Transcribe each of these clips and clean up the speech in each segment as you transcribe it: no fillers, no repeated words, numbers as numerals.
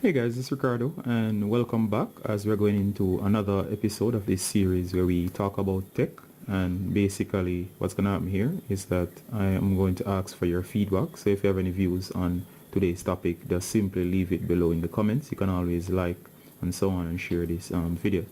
Hey guys, it's Ricardo and welcome back as we're going into another episode of this series where we talk about tech. And basically what's going to happen here is that I am going to ask for your feedback. So if you have any views on today's topic, just simply leave it below in the comments. You can always like and so on and share this video.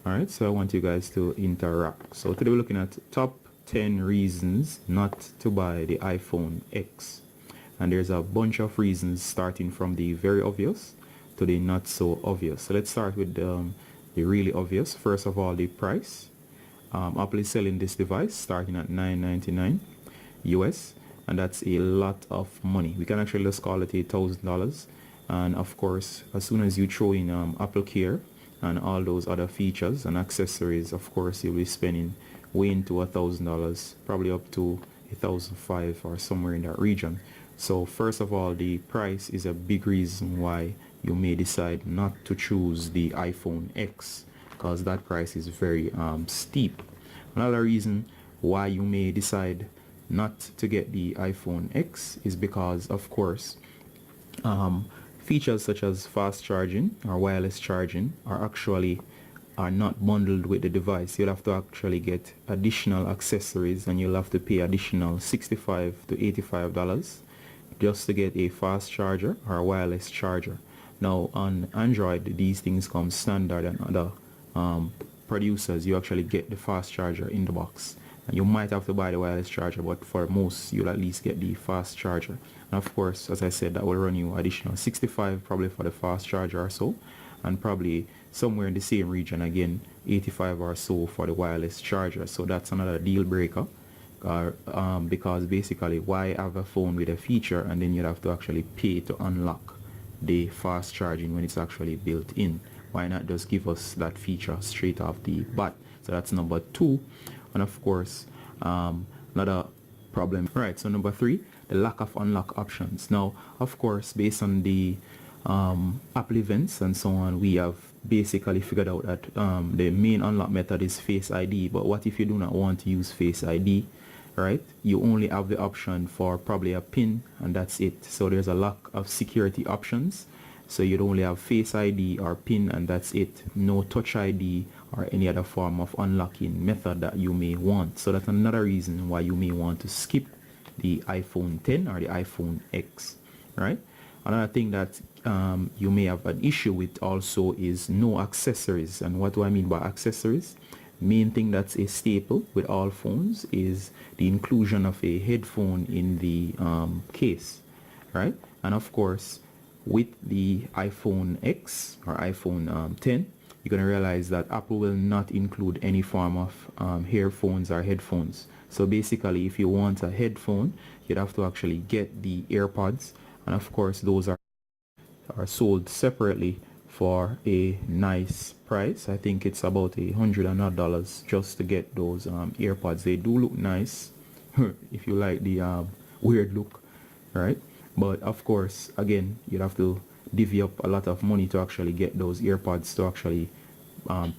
Alright, so I want you guys to interact. So today we're looking at top 10 reasons not to buy the iPhone X. And there's a bunch of reasons starting from the very obvious to the not so obvious. So let's start with the really obvious. First of all, the price. Apple is selling this device starting at $999 US, and that's a lot of money. We can actually just call it $1,000. And of course, as soon as you throw in Apple Care and all those other features and accessories, of course you'll be spending way into $1,000, probably up to $1,500 or somewhere in that region. So first of all, the price is a big reason why you may decide not to choose the iPhone X, because that price is very steep. Another reason why you may decide not to get the iPhone X is because, of course, features such as fast charging or wireless charging are not bundled with the device. You'll have to actually get additional accessories, and you'll have to pay additional $65 to $85 just to get a fast charger or a wireless charger. Now on Android, these things come standard, and other producers, you actually get the fast charger in the box. And you might have to buy the wireless charger, but for most you'll at least get the fast charger. And of course, as I said, that will run you additional $65 probably for the fast charger or so, and probably somewhere in the same region again, $85 or so for the wireless charger. So that's another deal breaker. Because basically, why have a phone with a feature and then you have to actually pay to unlock the fast charging when it's actually built in? Why not just give us that feature straight off the bat? So that's number two. And of course, another problem. Right, so number three, the lack of unlock options. Now, of course, based on the Apple events and so on, we have basically figured out that the main unlock method is Face ID. But what if you do not want to use Face ID? Right, you only have the option for probably a PIN, and that's it. So there's a lack of security options. So you'd only have Face ID or PIN, and that's it. No Touch ID or any other form of unlocking method that you may want. So that's another reason why you may want to skip the iPhone 10 or the iPhone X. Right. Another thing that you may have an issue with also is no accessories. And what do I mean by accessories? Main thing that's a staple with all phones is the inclusion of a headphone in the case, right? And of course, with the iPhone X or iPhone 10, you're going to realize that Apple will not include any form of earphones or headphones. So basically, if you want a headphone, you'd have to actually get the AirPods, and of course those are sold separately for a nice price. I think it's about $100 just to get those AirPods. They do look nice if you like the weird look, right? But of course, again, you'd have to divvy up a lot of money to actually get those AirPods to actually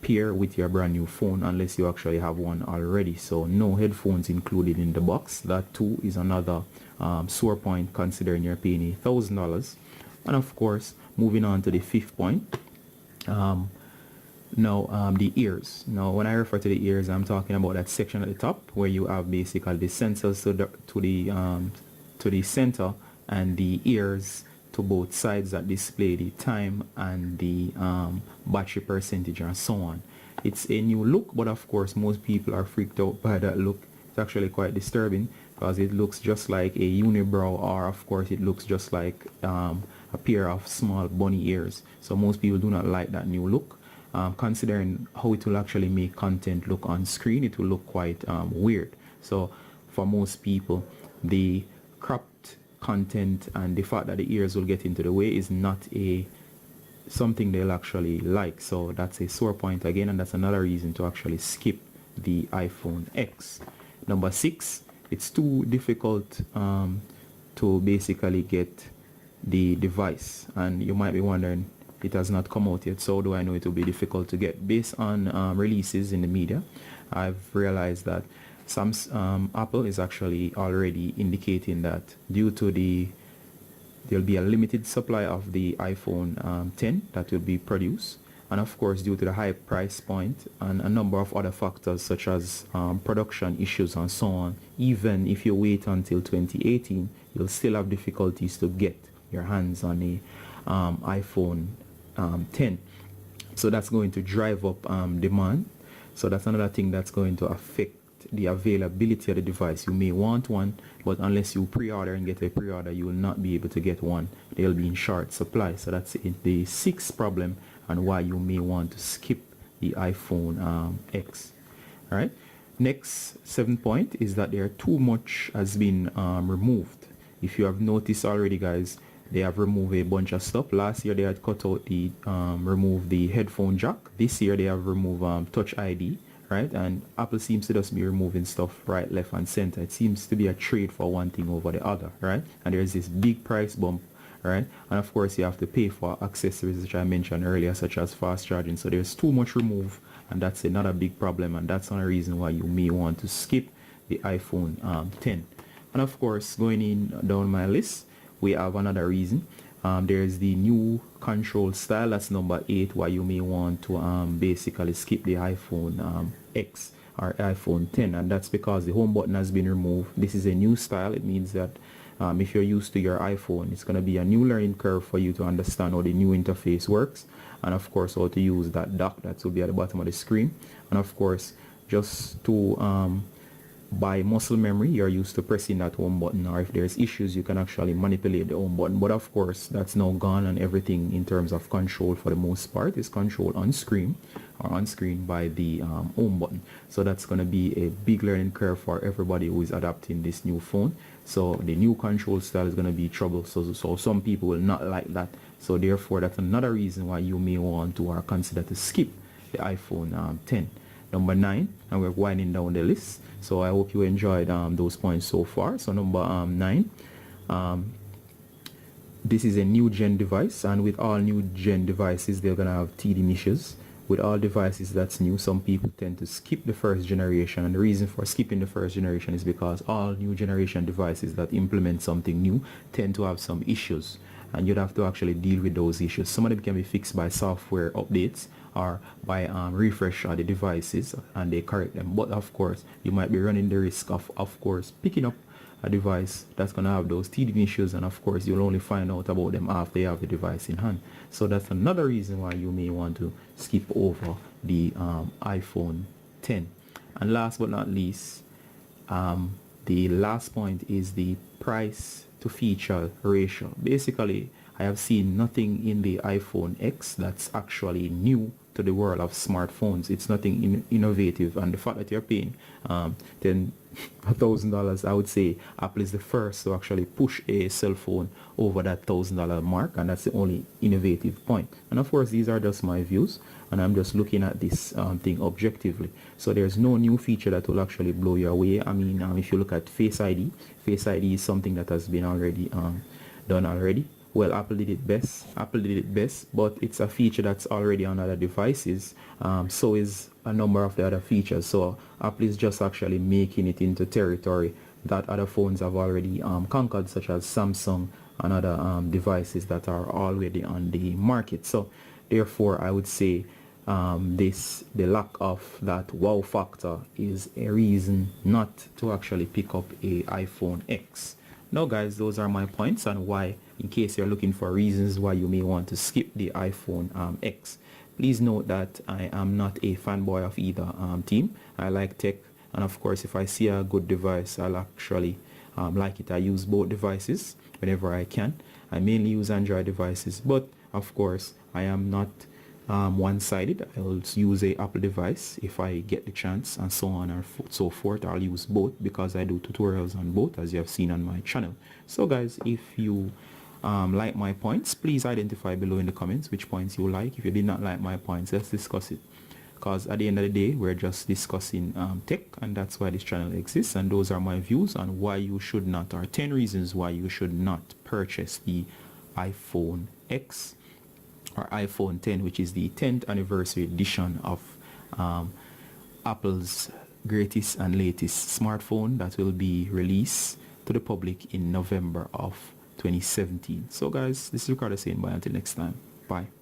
pair with your brand new phone, unless you actually have one already. So no headphones included in the box. That too is another sore point, considering you're paying $1,000. And of course, moving on to the fifth point, the ears. Now, when I refer to the ears, I'm talking about that section at the top where you have basically the sensors to the center, and the ears to both sides that display the time and the battery percentage and so on. It's a new look, but of course most people are freaked out by that look. It's actually quite disturbing because it looks just like a unibrow, or of course it looks just like a pair of small bunny ears. So most people do not like that new look. Considering how it will actually make content look on screen, it will look quite weird. So for most people, the cropped content and the fact that the ears will get into the way is not something they'll actually like. So that's a sore point again, and that's another reason to actually skip the iPhone X. Number six, it's too difficult to basically get the device, and you might be wondering, it has not come out yet, so do I know it will be difficult to get? Based on releases in the media, I've realized that Apple is actually already indicating that due to the there'll be a limited supply of the iPhone 10 that will be produced, and of course due to the high price point and a number of other factors such as production issues and so on, even if you wait until 2018, you'll still have difficulties to get your hands on a iPhone 10. So that's going to drive up demand. So that's another thing that's going to affect the availability of the device. You may want one, but unless you pre-order and get a pre-order, you will not be able to get one. They'll be in short supply. So that's the sixth problem and why you may want to skip the iPhone X. All right. Next, seventh point is that there too much has been removed. If you have noticed already, guys, they have removed a bunch of stuff. Last year they had cut out the removed the headphone jack. This year they have removed Touch ID, right? And Apple seems to just be removing stuff right, left, and center. It seems to be a trade for one thing over the other, right? And there's this big price bump, right? And of course you have to pay for accessories, which I mentioned earlier, such as fast charging. So there's too much remove, and that's another big problem, and that's another reason why you may want to skip the iPhone 10. And of course, going in down my list, we have another reason. There's the new control style. That's number 8, why you may want to basically skip the iPhone X or iPhone 10, and that's because the home button has been removed. This is a new style. It means that if you're used to your iPhone, it's going to be a new learning curve for you to understand how the new interface works, and of course how to use that dock that will be at the bottom of the screen. And of course, just to by muscle memory, you're used to pressing that home button, or if there's issues you can actually manipulate the home button. But of course that's now gone, and everything in terms of control for the most part is controlled on screen by the home button. So that's going to be a big learning curve for everybody who is adopting this new phone. So the new control style is going to be trouble. So some people will not like that. So therefore that's another reason why you may want to or consider to skip the iPhone 10. Number 9, and we're winding down the list. So I hope you enjoyed those points so far. So number 9, this is a new gen device, and with all new gen devices, they're gonna have teething issues. With all devices that's new, some people tend to skip the first generation, and the reason for skipping the first generation is because all new generation devices that implement something new tend to have some issues, and you'd have to actually deal with those issues. Some of them can be fixed by software updates or by refresh the devices, and they correct them. But of course you might be running the risk of course picking up a device that's going to have those teething issues, and of course you'll only find out about them after you have the device in hand. So that's another reason why you may want to skip over the iPhone 10. And last but not least, the last point is the price to feature ratio. Basically, I have seen nothing in the iPhone X that's actually new to the world of smartphones. It's nothing innovative, and the fact that you're paying $1,000, I would say Apple is the first to actually push a cell phone over that $1,000 mark, and that's the only innovative point. And of course these are just my views, and I'm just looking at this thing objectively. So there's no new feature that will actually blow you away. I mean, if you look at Face ID is something that has been already done already. Well, Apple did it best, but it's a feature that's already on other devices. So is a number of the other features. So Apple is just actually making it into territory that other phones have already conquered, such as Samsung and other devices that are already on the market. So therefore I would say the lack of that wow factor is a reason not to actually pick up a iPhone X. Now guys, those are my points on why, in case you're looking for reasons why you may want to skip the iPhone X. Please note that I am not a fanboy of either team. I like tech, and of course if I see a good device, I'll actually like it. I use both devices whenever I can. I mainly use Android devices, but of course I am not one-sided. I'll use a Apple device if I get the chance, and so on and so forth. I'll use both because I do tutorials on both, as you have seen on my channel. So guys, if you like my points, please identify below in the comments which points you like. If you did not like my points, let's discuss it, because at the end of the day we're just discussing tech, and that's why this channel exists. And those are my views on why you should not, or 10 reasons why you should not purchase the iPhone X or iPhone 10, which is the 10th anniversary edition of Apple's greatest and latest smartphone that will be released to the public in November of 2017. So guys, this is Ricardo saying bye until next time. Bye.